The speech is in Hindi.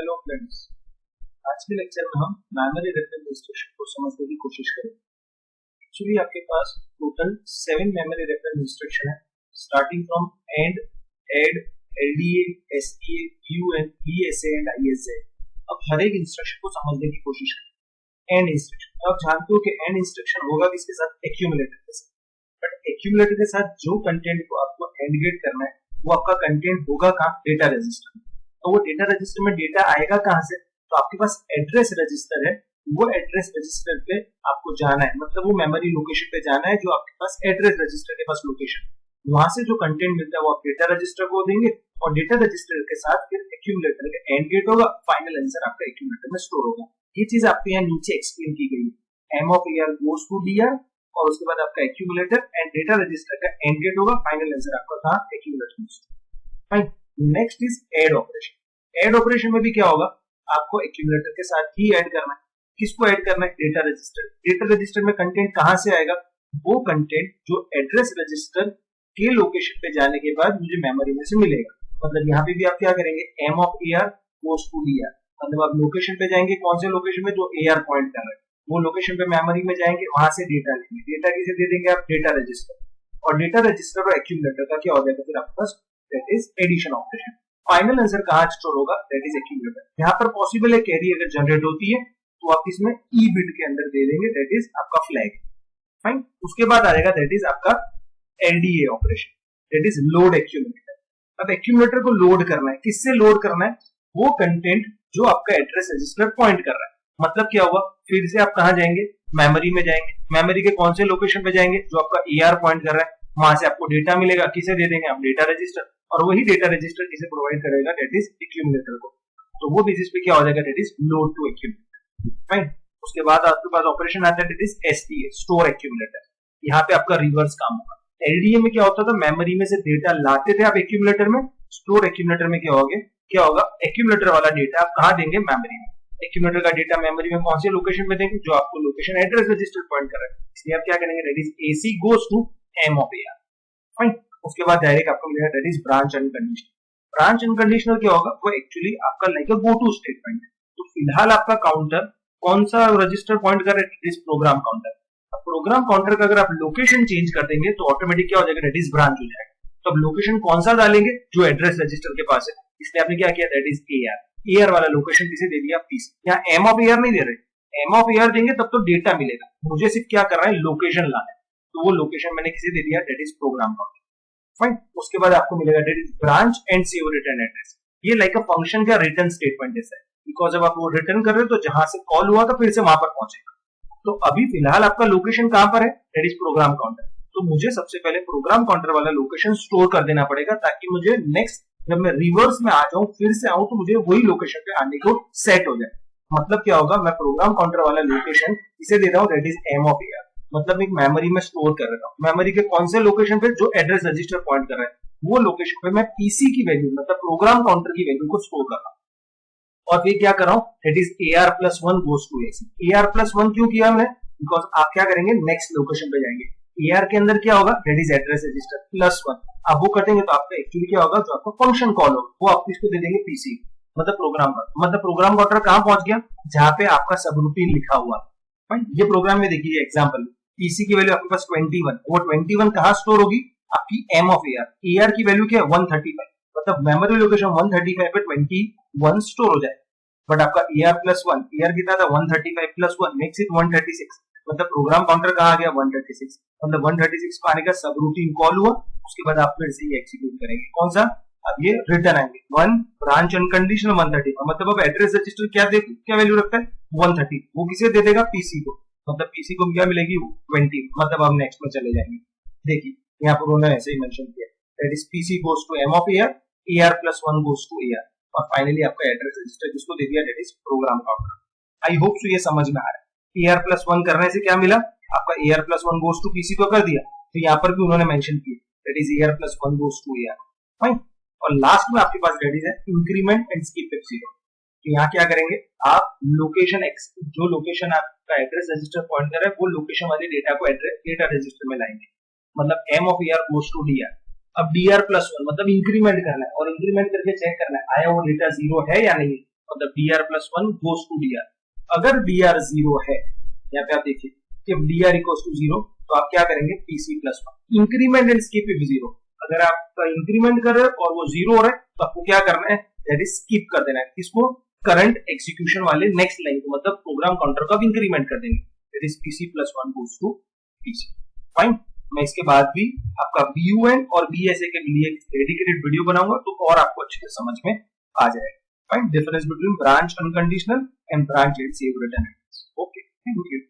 हेलो फ्रेंड्स, आज के लेक्चर में हम मेमोरी रेफरेंस इंस्ट्रक्शन को समझने की कोशिश करेंगे। एक्चुअली आपके पास टोटल 7 मेमोरी रेफरेंस इंस्ट्रक्शन है, starting from and, add, LDA, STA, UN, ESA and ISA. अब हर एक इंस्ट्रक्शन को समझने की कोशिश करें। एंड इंस्ट्रक्शन आप जानते हो कि एंड इंस्ट्रक्शन होगा किसके साथ? एक्यूमुलेटर के साथ। बट एक्यूमुलेटर के साथ जो कंटेंट को आपको एंड गेट करना है वो आपका कंटेंट होगा कहाँ? डेटा रजिस्टर में। तो वो डेटा रजिस्टर में डेटा आएगा कहां से? तो आपके पास एड्रेस रजिस्टर है, वो एड्रेस रजिस्टर पे आपको जाना है, मतलब वो मेमोरी लोकेशन पे जाना है जो आपके पास एड्रेस रजिस्टर के पास लोकेशन। वहां से जो कंटेंट मिलता है वो आप डेटा रजिस्टर को देंगे और डेटा रजिस्टर के साथ फिर एक्यूमुलेटर का एंड गेट होगा, फाइनल आंसर आपका एक्यूमुलेटर में स्टोर होगा। ये चीज आपको यहाँ नीचे एक्सप्लेन की गई है। M of AR goes to DR और उसके बाद आपका एक्यूमुलेटर एंड डेटा रजिस्टर का एंड गेट होगा, फाइनल आंसर आपका कहां? एक्यूमुलेटर में store. Fine. Next is add operation. Add operation में भी क्या होगा? आपको एक्यूमुलेटर के साथ ही ऐड करना है। किसको ऐड करना है? Data register. डेटा रजिस्टर में कंटेंट कहां से आएगा? वो कंटेंट जो एड्रेस रजिस्टर के लोकेशन पे जाने के बाद मुझे मेमोरी में से मिलेगा। मतलब यहाँ पे भी आप क्या करेंगे? M of AR goes to DR, मतलब आप लोकेशन पे जाएंगे, कौन से लोकेशन में? जो AR पॉइंट कर रहा है वो लोकेशन पे मेमोरी में जाएंगे, वहां से डेटा लेंगे। डेटा किसे दे देंगे आप? Data register. और डेटा रजिस्टर और एक्यूमुलेटर का क्या हो जाएगा फिर आपके पास? That is addition operation. Final answer कहां स्टोर होगा? That is accumulator. यहाँ पर पॉसिबल है कैरी अगर जनरेट होती है तो आप इसमें ई बिट के अंदर दे देंगे, दैट इज आपका फ्लैग। फाइन। उसके बाद आएगा दैट इज आपका LDA operation, that is load accumulator. अब एक्यूमुलेटर को लोड करना है, किससे लोड करना है? वो कंटेंट जो आपका एड्रेस रजिस्टर पॉइंट कर रहा है। मतलब क्या हुआ? फिर से आप कहां जाएंगे? मेमोरी में जाएंगे। मेमोरी के कौन से लोकेशन पे जाएंगे? जो आपका AR पॉइंट कर रहा है, वहां से आपको डेटा मिलेगा। किसे दे देंगे आप? Data register. और वही डेटा रजिस्टर किसे प्रोवाइड करेगा? दैट इज एक्यूमुलेटर को। तो वो बेसिस पे क्या हो जाएगा? That is load to accumulator. Fine. उसके बाद आपके पास ऑपरेशन आता है that is STA, store accumulator. यहाँ पे आपका रिवर्स काम होगा। LDA में क्या होता था? मेमोरी में से डेटा लाते थे आप एक्यूमुलेटर में। स्टोर एक्यूमुलेटर में क्या होगा? एक्यूमुलेटर वाला डेटा आप कहाँ देंगे? मेमोरी में। एक्यूमुलेटर का डेटा मेमोरी में कौन से लोकेशन पे देंगे? जो आपको लोकेशन एड्रेस रजिस्टर पॉइंट कर रहा है, इसलिए आप क्या करेंगे? That is AC goes to M of AR। Fine. उसके बाद डायरेक्ट आपको मिलेगा that is branch unconditional. Branch unconditional क्या होगा? वो एक्चुअली आपका like a go to statement है। तो फिलहाल आपका काउंटर कौन सा रजिस्टर पॉइंट कर रहा है? इस प्रोग्राम काउंटर। अब प्रोग्राम काउंटर का अगर आप लोकेशन चेंज कर देंगे तो ऑटोमेटिक क्या हो जाएगा? दैट इज ब्रांच हो जाएगा। तो अब लोकेशन कौन सा डालेंगे? जो एड्रेस रजिस्टर के पास है, इसलिए आपने क्या किया? दैट इज AR वाला लोकेशन किसे दे दिया? PC। यहाँ M ऑफ AR नहीं दे रहे। M ऑफ AR देंगे तब तो डेटा मिलेगा, मुझे सिर्फ क्या करना है? लोकेशन लाना है। तो वो लोकेशन मैंने किसे दे दिया? That is program counter. Fine. उसके बाद आपको मिलेगा that is branch and save return address. ये लाइक अ फंक्शन का रिटर्न स्टेटमेंट जैसा है, बिकॉज जब आप वो रिटर्न कर रहे हो तो जहां से कॉल हुआ था फिर से वहां पर पहुंचेगा। तो अभी फिलहाल आपका लोकेशन कहां पर है? That is program counter. तो मुझे सबसे पहले प्रोग्राम काउंटर वाला लोकेशन स्टोर कर देना पड़ेगा ताकि मुझे नेक्स्ट जब मैं रिवर्स में आ जाऊं, फिर से आऊं, तो मुझे वही लोकेशन पे आने को सेट हो जाए। मतलब क्या होगा? मैं प्रोग्राम काउंटर वाला लोकेशन इसे दे रहा हूं that is M of AR, मतलब एक मेमोरी में स्टोर कर रहा हूं। मेमोरी के कौन से लोकेशन पे? जो एड्रेस रजिस्टर पॉइंट कर रहा है वो लोकेशन पे मैं PC की वैल्यू, मतलब प्रोग्राम काउंटर की वैल्यू को स्टोर कर रहा हूं। और फिर क्या कर रहा हूं? That is AR+1 goes to AC। AR+1 क्यों किया हमने? बिकॉज आप क्या करेंगे? नेक्स्ट लोकेशन पे जाएंगे। AR के अंदर क्या होगा? That is address register +1। आप वो करेंगे तो आपका एक्चुअली क्या होगा? जो आपका फंक्शन कॉल होगा वो आप इसको दे देंगे PC, मतलब प्रोग्राम काउंटर। मतलब प्रोग्राम काउंटर कहां पहुंच गया? जहां पे आपका सब रूटीन लिखा हुआ है। ये प्रोग्राम में देखिए एग्जांपल, PC की वैल्यू आपके पास 21, वो 21 कहां स्टोर होगी? आपकी M ऑफ AR। AR की वैल्यू क्या है? 135, मतलब मेमोरी लोकेशन 135 पे 21 स्टोर हो जाए। बट आपका AR+1, AR कितना था? 135+1 मेक्स इट 136, मतलब प्रोग्राम काउंटर कहां आ गया? 136, मतलब 136 को आने का सब रूटीन कॉल हुआ। उसके बाद आप फिर से ये एग्जीक्यूट करेंगे। कौन सा? अब ये रिटर्न आएंगे 1 ब्रांच अनकंडीशनल 130, मतलब अब एड्रेस रजिस्टर क्या वैल्यू रखता है? 130। वो किसे दे देगा? PC को, मतलब PC को क्या मिलेगी? 20, मतलब अब नेक्स्ट में चले जाएंगे। देखिए यहाँ पर उन्होंने ऐसे ही मेंशन किया, that is PC goes to M of AR, AR+1 goes to AR, और फाइनली आपका एड्रेस रजिस्टर किसको दे दिया? That is program counter. I hope so ये समझ में आ रहा है। AR+1 करने से क्या मिला? आपका AR+1 गोज टू PC तो कर दिया, तो यहाँ पर भी उन्होंने मेंशन किया that is AR+1 goes to AR। Fine. और लास्ट में आपके पास that is increment and skip F0। तो यहाँ क्या करेंगे? आप लोकेशन X, जो लोकेशन आपका एड्रेस रजिस्टर पॉइंट कर रहा है वो लोकेशन वाले डेटा को डेटा रजिस्टर में लाएंगे, मतलब M of AR goes to DR। अब DR+1 मतलब इंक्रीमेंट करना है, और इंक्रीमेंट करके चेक करना है आया वो डेटा 0 है या नहीं। मतलब dr+1 goes to dr। अगर dr 0 है, यहाँ पे आप देखिए कि dr इक्वल्स टू 0, तो आप क्या करेंगे pc+1। Increment and skip if 0, अगर आप इंक्रीमेंट कर रहे हो और वो 0 हो रहा है तो आपको क्या करना है, दैट इज स्किप कर देना है किसको, करंट एग्जीक्यूशन वाले नेक्स्ट लाइन को, मतलब प्रोग्राम काउंटर को आप इंक्रीमेंट कर देंगे, that is pc+1 goes to pc। Fine. मैं इसके बाद भी आपका BUN और BSA के लिए डेडिकेटेड वीडियो बनाऊंगा, तो और आपको अच्छे से समझ में आ जाएगा। Fine. Difference between branch unconditional and branch and save return. Okay, thank you.